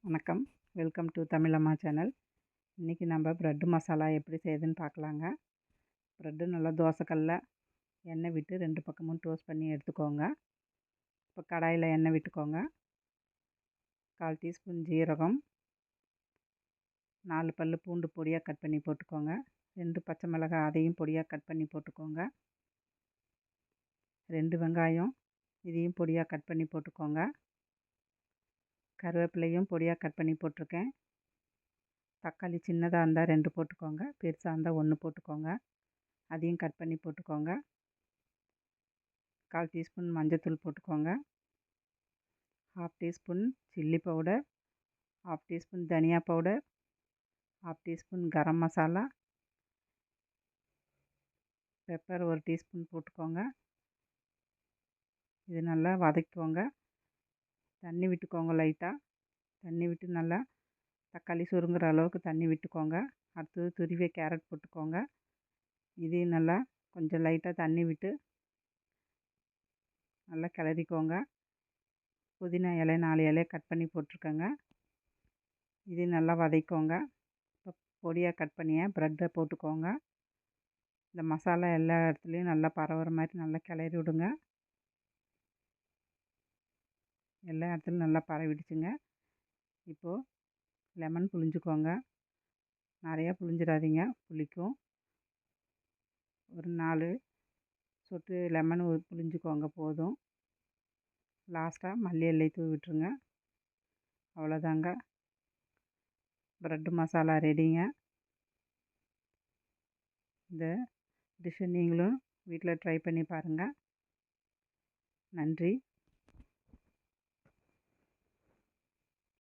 வணக்கம். Welcome to Tamizhamma channel. இன்றைக்கி நம்ம ப்ரெட்டு மசாலா எப்படி செய்யுதுன்னு பார்க்கலாங்க. ப்ரெட்டு நல்லா தோசைக்கல்ல எண்ணெய் விட்டு 2 பக்கமும் டோஸ்ட் பண்ணி எடுத்துக்கோங்க. இப்போ கடாயில் எண்ணெய் விட்டுக்கோங்க. 1/4 டீஸ்பூன் ஜீரகம், 4 பல் பூண்டு பொடியாக கட் பண்ணி போட்டுக்கோங்க. 2 பச்சை மிளகாய் அதையும் பொடியாக கட் பண்ணி போட்டுக்கோங்க. 2 வெங்காயம் இதையும் பொடியாக கட் பண்ணி போட்டுக்கோங்க. கருவேப்பிலையும் பொடியாக கட் பண்ணி போட்டிருக்கேன். தக்காளி சின்னதாக இருந்தால் 2 போட்டுக்கோங்க, பெருசாக இருந்தால் 1 போட்டுக்கோங்க. அதையும் கட் பண்ணி போட்டுக்கோங்க. 1/4 டீஸ்பூன் மஞ்சள்தூள் போட்டுக்கோங்க. 1/2 டீஸ்பூன் சில்லி பவுடர், 1/2 டீஸ்பூன் தனியா powder, 1/2 teaspoon garam masala, pepper 1 teaspoon போட்டுக்கோங்க. இது நல்லா வதக்கிக்கோங்க. தண்ணி விட்டுக்கோங்க. லைட்டாக தண்ணி விட்டு நல்லா தக்காளி சுருங்குற அளவுக்கு தண்ணி விட்டுக்கோங்க. அடுத்தது துருவிய கேரட் போட்டுக்கோங்க. இதையும் நல்லா கொஞ்சம் லைட்டாக தண்ணி விட்டு நல்லா கிளறிக்கோங்க. புதினா இலை 4 இலையை கட் பண்ணி போட்டிருக்கேங்க. இதையும் நல்லா வதக்கிக்கோங்க. இப்போ பொடியாக கட் பண்ணிய ப்ரெட்டை போட்டுக்கோங்க. இந்த மசாலா எல்லா இடத்துலையும் நல்லா பரவுற மாதிரி நல்லா கிளறி விடுங்க. எல்லா இடத்துலையும் நல்லா பரவிடுச்சுங்க. இப்போது லெமன் புழிஞ்சுக்கோங்க. நிறையா புழிஞ்சிடாதீங்க, புளிக்கும். ஒரு 4 சொட்டு லெமன் புழிஞ்சுக்கோங்க போதும். லாஸ்ட்டாக மல்லி இலை தூவி விட்டுருங்க. அவ்வளோதாங்க, ப்ரெட்டு மசாலா ரெடிங்க. இந்த டிஷ்ஷை நீங்களும் வீட்டில் ட்ரை பண்ணி பாருங்கள். நன்றி.